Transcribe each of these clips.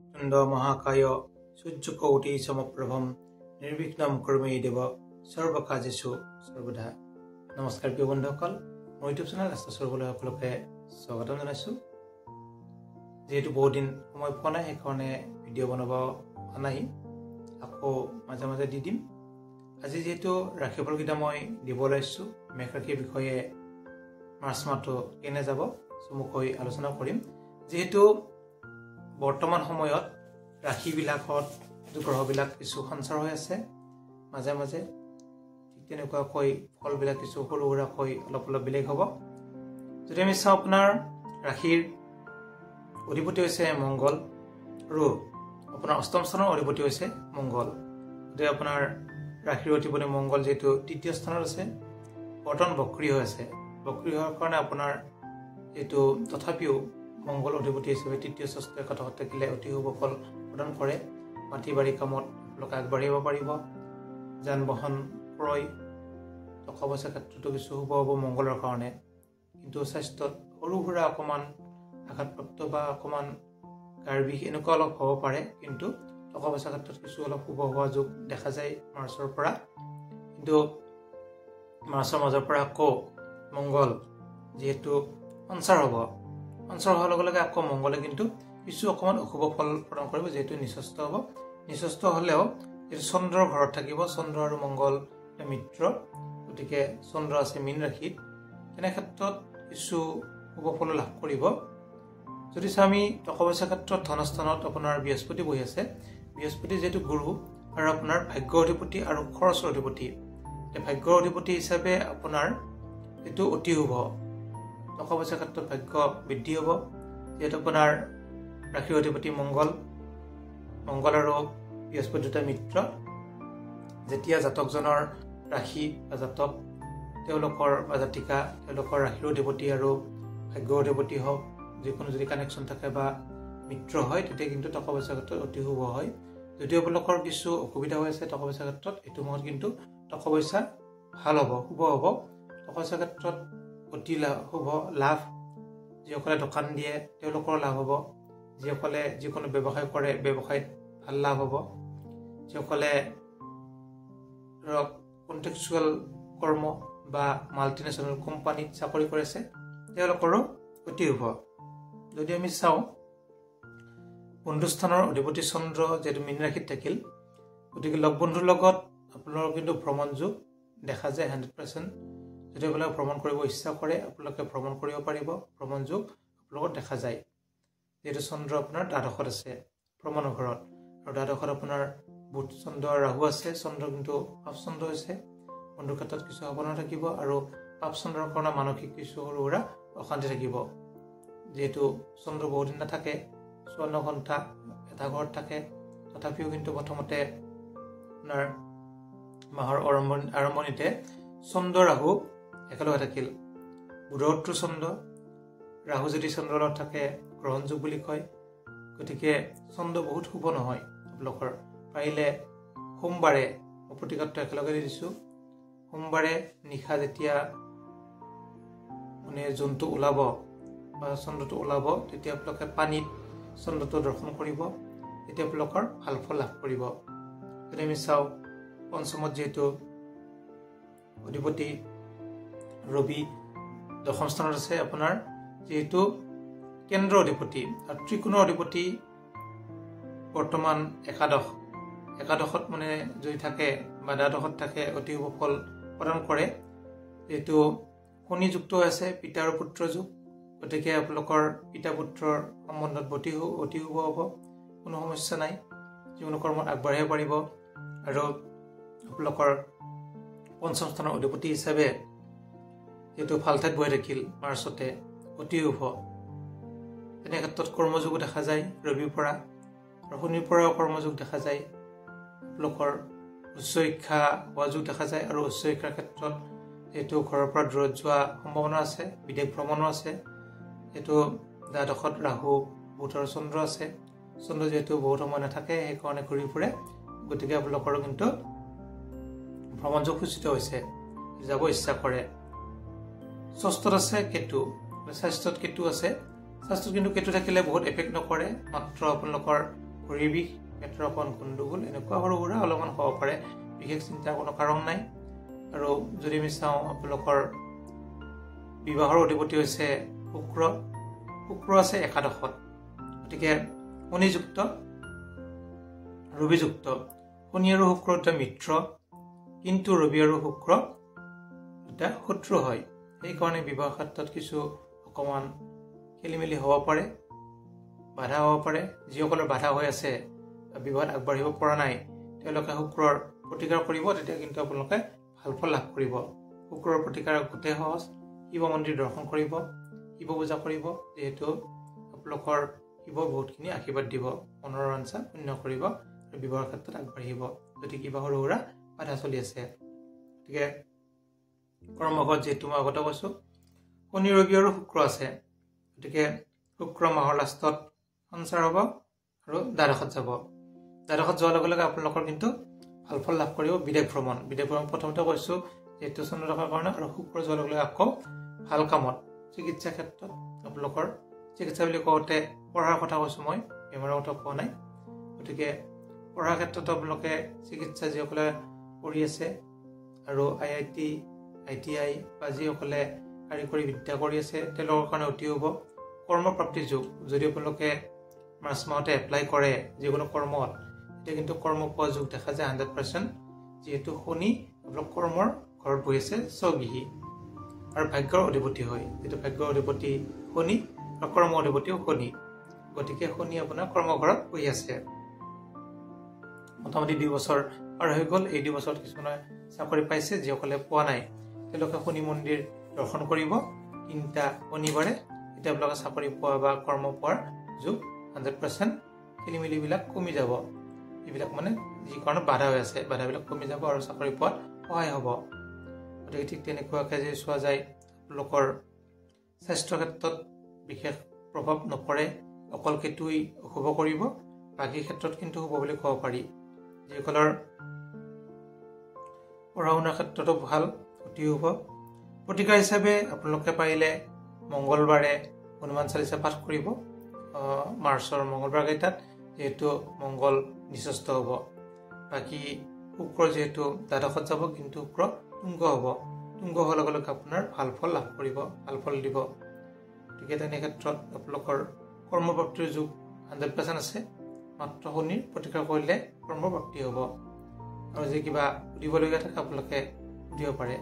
চন্দ্ৰ মহাকায় সূৰ্যকৌটি সমপ্ৰভম নিৰ্বিঘ্নম কুৰ্মে দেৱ সৰ্বকাৰ্যেষু সৰ্বদা। নমস্কাৰ প্ৰিয় বন্ধুসকল, মোৰ ইউটিউব চেনেল ৰাস্তা সৰ্বলৈ সকলোকে স্বাগতম জনাইছোঁ। যিহেতু বহুত দিন সময় পোৱা নাই, সেইকাৰণে ভিডিঅ' বনাব নাই, আকৌ মাজে মাজে দি দিম। আজি যিহেতু ৰাশি ফলকেইটা মই দিব ওলাইছোঁ, মেঘ ৰাশিৰ বিষয়ে মাৰ্চ মাহটো কেনে যাব চমুকৈ আলোচনা কৰিম। যিহেতু বৰ্তমান সময়ত ৰাশিবিলাকত গ্ৰহবিলাক কিছু সঞ্চাৰ হৈ আছে, মাজে মাজে ঠিক তেনেকুৱাকৈ ফলবিলাক কিছু সৰু সুৰাকৈ অলপ অলপ বেলেগ হ'ব। যদি আমি চাওঁ, আপোনাৰ ৰাশিৰ অধিপতি হৈছে মংগল আৰু আপোনাৰ অষ্টম স্থানৰ অধিপতি হৈছে মংগল। গতিকে আপোনাৰ ৰাশিৰ অধিপতি মংগল যিহেতু তৃতীয় স্থানত আছে, বৰ্তমান বক্ৰী হৈ আছে। বক্ৰী হোৱাৰ কাৰণে আপোনাৰ যিহেতু তথাপিও মংগল অধিপতি হিচাপে তৃতীয় ষষ্ঠ একাদশত থাকিলে অতি শুভ ফল প্ৰদান কৰে। মাটি বাৰী কামত আপোনালোকে আগবাঢ়িব পাৰিব। যান বাহন ক্ৰয়, টকা পইচাৰ ক্ষেত্ৰতো কিছু শুভ হ'ব মংগলৰ কাৰণে। কিন্তু স্বাস্থ্যত সৰু সুৰা অকণমান আঘাতপ্ৰাপ্ত বা অকণমান গাৰ বিষ এনেকুৱা অলপ হ'ব পাৰে। কিন্তু টকা পইচাৰ ক্ষেত্ৰত কিছু অলপ শুভ হোৱা যোগ দেখা যায় মাৰ্চৰ পৰা। কিন্তু মাৰ্চৰ মাজৰ পৰা আকৌ মংগল যিহেতু সঞ্চাৰ হ'ব, সঞ্চাৰ হোৱাৰ লগে লগে আকৌ মংগলে কিন্তু কিছু অকণমান অশুভ ফল প্ৰদান কৰিব, যিহেতু নিচস্থ হ'ব। নিচস্থ হ'লেও যিহেতু চন্দ্ৰৰ ঘৰত থাকিব, চন্দ্ৰ আৰু মংগল মিত্ৰ, গতিকে চন্দ্ৰ আছে মীন ৰাশিত, তেনে ক্ষেত্ৰত কিছু শুভ ফল লাভ কৰিব। যদি চাওঁ আমি টকা পইচাৰ ক্ষেত্ৰত ধনস্থানত আপোনাৰ বৃহস্পতি বহি আছে। বৃহস্পতি যিহেতু গুৰু আৰু আপোনাৰ ভাগ্যৰ অধিপতি আৰু খৰচৰ অধিপতি, ভাগ্যৰ অধিপতি হিচাপে আপোনাৰ এইটো অতি শুভ। টকা পইচাৰ ক্ষেত্ৰত ভাগ্য বৃদ্ধি হ'ব, যিহেতু আপোনাৰ ৰাশিৰ অধিপতি মংগল আৰু বৃহস্পতি দুটা মিত্ৰ। যেতিয়া জাতকজনৰ ৰাশি বা জাতক তেওঁলোকৰ বা জাতিকা তেওঁলোকৰ ৰাশিৰ অধিপতি আৰু ভাগ্যৰ অধিপতি হওক, যিকোনো যদি কানেকশ্যন থাকে বা মিত্ৰ হয়, তেতিয়া কিন্তু টকা পইচাৰ ক্ষেত্ৰত অতি শুভ হয়। যদিও আপোনালোকৰ কিছু অসুবিধা হৈ আছে টকা পইচাৰ ক্ষেত্ৰত, এইটো মাহত কিন্তু টকা পইচা ভাল হ'ব, শুভ হ'ব। টকা পইচাৰ ক্ষেত্ৰত অতি শুভ লাভ। যিসকলে দোকান দিয়ে তেওঁলোকৰ লাভ হ'ব। যিসকলে যিকোনো ব্যৱসায় কৰে ব্যৱসায়ত ভাল লাভ হ'ব। যিসকলে ধৰক কণ্টেক্সুৱেল কৰ্ম বা মাল্টিনেশ্যনেল কোম্পানীত চাকৰি কৰিছে তেওঁলোকৰো অতি শুভ। যদি আমি চাওঁ, বন্ধুস্থানৰ অধিপতি চন্দ্ৰ যিহেতু মীন ৰাশিত থাকিল, গতিকে লগ বন্ধুৰ লগত আপোনালোকৰ কিন্তু ভ্ৰমণ যোগ দেখা যায় 100%। যদি আপোনালোকে ভ্ৰমণ কৰিব ইচ্ছা কৰে, আপোনালোকে ভ্ৰমণ কৰিব পাৰিব। ভ্ৰমণ যোগ আপোনালোকৰ দেখা যায়, যিহেতু চন্দ্ৰ আপোনাৰ দ্বাদশত আছে ভ্ৰমণৰ ঘৰত, আৰু দ্বাদশত আপোনাৰ বুধ চন্দ্ৰ ৰাহু আছে। চন্দ্ৰ কিন্তু পাপ চন্দ্ৰ হৈছে, বন্ধুৰ ক্ষেত্ৰত কিছু সাৱধান থাকিব, আৰু পাপ চন্দ্ৰৰ কাৰণে মানসিক কিছু সৰু সুৰা অশান্তি থাকিব। যিহেতু চন্দ্ৰ বহুদিন নাথাকে, 54 ঘণ্টা এটা ঘৰত থাকে, তথাপিও কিন্তু প্ৰথমতে আপোনাৰ মাহৰ আৰম্ভণিতে চন্দ্ৰ ৰাহু একেলগে থাকিল। বুধৰটো চন্দ্ৰ ৰাহু যদি চন্দ্ৰৰ লগত থাকে গ্ৰহণ যোগ বুলি কয়। গতিকে চন্দ্ৰ বহুত শুভ নহয়। আপোনালোকৰ পাৰিলে সোমবাৰে, মই প্ৰতিকাৰটো একেলগে দি দিছোঁ, সোমবাৰে নিশা যেতিয়া মানে জোনটো ওলাব বা চন্দ্ৰটো ওলাব, তেতিয়া আপোনালোকে পানীত চন্দ্ৰটো দৰ্শন কৰিব, তেতিয়া আপোনালোকৰ ভাল ফল লাভ কৰিব। যদি আমি চাওঁ, পঞ্চমত যিহেতু অধিপতি ৰবি দশম স্থানত আছে, আপোনাৰ যিহেতু কেন্দ্ৰ অধিপতি আৰু ত্ৰিকোণৰ অধিপতি বৰ্তমান একাদশত মানে যদি থাকে বা দ্বাদশত থাকে অতি শুভ ফল প্ৰদান কৰে। যিহেতু শনি যুক্ত হৈ আছে, পিতা আৰু পুত্ৰ যুগ, গতিকে আপোনালোকৰ পিতা পুত্ৰৰ সম্বন্ধত অতি শুভ হ'ব, কোনো সমস্যা নাই, যিকোনো কৰ্মত আগবাঢ়িব পাৰিব। আৰু আপোনালোকৰ পঞ্চম স্থানৰ অধিপতি হিচাপে যিহেতু ভাল ঠাইত বহি থাকিল মাৰ্চতে, অতি শুভ। তেনে ক্ষেত্ৰত কৰ্মযোগো দেখা যায় ৰবিৰ পৰা, আৰু শনিৰ পৰাও কৰ্মযোগ দেখা যায়। আপোনালোকৰ উচ্চ শিক্ষা হোৱা যোগ দেখা যায়, আৰু উচ্চ শিক্ষাৰ ক্ষেত্ৰত যিহেতু ঘৰৰ পৰা দূৰত যোৱা সম্ভাৱনা আছে, বিদেশ ভ্ৰমণো আছে। যিহেতু দ্বাদশত ৰাহু বুধ আৰু চন্দ্ৰ আছে, চন্দ্ৰ যিহেতু বহুত সময় নাথাকে সেইকাৰণে ঘূৰি ফুৰে, গতিকে আপোনালোকৰো কিন্তু ভ্ৰমণ যোগ সূচিত হৈছে, যাব ইচ্ছা কৰে। ষষ্ঠত আছে কেতু, স্বাস্থ্যত কেতু আছে। স্বাস্থ্যত কিন্তু কেতু থাকিলে বহুত এফেক্ট নকৰে, মাত্ৰ আপোনালোকৰ ভৰিৰ বিষ, পেটৰ অকণ গণ্ডগোল, এনেকুৱা সৰু সুৰা অলপমান হ'ব পাৰে। বিশেষ চিন্তাৰ কোনো কাৰণ নাই। আৰু যদি আমি চাওঁ আপোনালোকৰ বিবাহৰ অধিপতি হৈছে শুক্ৰ। শুক্ৰ আছে একাদশত, গতিকে শনিযুক্ত ৰবিযুক্ত। শনি আৰু শুক্ৰ দুটা মিত্ৰ, কিন্তু ৰবি আৰু শুক্ৰ দুটা শত্ৰু হয়। সেইকাৰণে বিবাহ ক্ষেত্ৰত কিছু অকণমান খেলি মেলি হ'ব পাৰে, বাধা হ'ব পাৰে। যিসকলৰ বাধা হৈ আছে, বিবাহত আগবাঢ়িব পৰা নাই, তেওঁলোকে শুক্ৰৰ প্ৰতিকাৰ কৰিব, তেতিয়া কিন্তু আপোনালোকে ভাল ফল লাভ কৰিব। শুক্ৰৰ প্ৰতিকাৰ গোটেই সহজ। শিৱ মন্দিৰ দৰ্শন কৰিব, শিৱ পূজা কৰিব, যিহেতু আপোনালোকৰ শিৱ বহুতখিনি আশীৰ্বাদ দিব, মনৰ বাঞ্ছা পূৰ্ণ কৰিব আৰু বিবাহৰ ক্ষেত্ৰত আগবাঢ়িব যদি কিবা সৰু সুৰা বাধা চলি আছে। গতিকে কৰ্মঘত যিহেতু মই আগতে কৈছোঁ, শনি ৰবি আৰু শুক্ৰ আছে, গতিকে শুক্ৰ মাহৰ লাষ্টত সঞ্চাৰ হ'ব আৰু দ্বাদশত যাব। দ্বাদশত যোৱাৰ লগে লগে আপোনালোকৰ কিন্তু ভাল ফল লাভ কৰিব। বিদেশ ভ্ৰমণ প্ৰথমতে কৈছোঁ যিহেতু চন্দ্ৰ থকাৰ কাৰণে, আৰু শুক্ৰ যোৱাৰ লগে লগে আকৌ ভাল কামত, চিকিৎসা ক্ষেত্ৰত আপোনালোকৰ, চিকিৎসা বুলি কওঁতে পঢ়াৰ কথা কৈছোঁ মই, বেমাৰৰ কথা কোৱা নাই। গতিকে পঢ়াৰ ক্ষেত্ৰত আপোনালোকে চিকিৎসা যিসকলে কৰি আছে আৰু IIT বা যিসকলে কাৰিকৰী বিদ্যা কৰি আছে, তেওঁলোকৰ কাৰণে অতি হ'ব। কৰ্মপ্ৰাপ্তিৰ যুগ, যদি আপোনালোকে মাৰ্চ মাহতে এপ্লাই কৰে যিকোনো কৰ্মত, এতিয়া কিন্তু কৰ্ম পোৱা যুগ দেখা যায় 100%, যিহেতু শনি আপোনালোক কৰ্মৰ ঘৰত বহি আছে স্বগৃহী আৰু ভাগ্যৰ অধিপতি হয়। যিটো ভাগ্যৰ অধিপতি শনি আৰু কৰ্ম অধিপতিও শনি, গতিকে শনি আপোনাৰ কৰ্মঘৰত বহি আছে। মোটামুটি 2 বছৰ পাৰ হৈ গ'ল। এই 2 বছৰত কিছুমানে চাকৰি পাইছে, যিসকলে পোৱা নাই তেওঁলোকে শনি মন্দিৰ দৰ্শন কৰিব 3টা শনিবাৰে, এতিয়া আপোনালোকে চাকৰি পোৱা বা কৰ্ম পোৱাৰ যুগ 100%। খেলি মেলিবিলাক কমি যাব, এইবিলাক মানে যি কাৰণে বাধা হৈ আছে, বাধাবিলাক কমি যাব আৰু চাকৰি পোৱাত সহায় হ'ব। গতিকে ঠিক তেনেকুৱাকৈ যদি চোৱা যায়, আপোনালোকৰ স্বাস্থ্যৰ ক্ষেত্ৰত বিশেষ প্ৰভাৱ নপৰে, অকল কেতুই অশুভ কৰিব, বাকী ক্ষেত্ৰত কিন্তু শুভ বুলি ক'ব পাৰি। যিসকলৰ পঢ়া শুনাৰ ক্ষেত্ৰতো ভাল, অতি শুভ। প্ৰতিকাৰ হিচাপে আপোনালোকে পাৰিলে মংগলবাৰে হনুমান চালিচা পাঠ কৰিব, মাৰ্চৰ মংগলবাৰ কেইটাত, যিহেতু মংগল নিচস্ত হ'ব। বাকী শুক্ৰ যিহেতু দ্বাদশত যাব, কিন্তু শুক্ৰ তুংগ হ'ব, তুংগ হোৱাৰ লগে লগে আপোনাৰ ভাল ফল লাভ কৰিব, ভাল ফল দিব। গতিকে তেনে ক্ষেত্ৰত আপোনালোকৰ কৰ্মপ্ৰাপ্তিৰ যুগ 100% আছে, মাত্ৰ শনিৰ প্ৰতিকাৰ কৰিলে কৰ্মপ্ৰাপ্তি হ'ব। আৰু যদি কিবা সুধিবলগীয়া থাকে আপোনালোকে সুধিব পাৰে।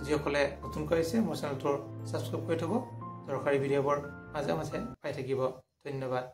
যিসকলে নতুনকৈ আহিছে মোৰ চেনেলটোৰ ছাবস্ক্ৰাইব কৰি থ'ব, দৰকাৰী ভিডিঅ'বোৰ মাজে মাজে পাই থাকিব। ধন্যবাদ।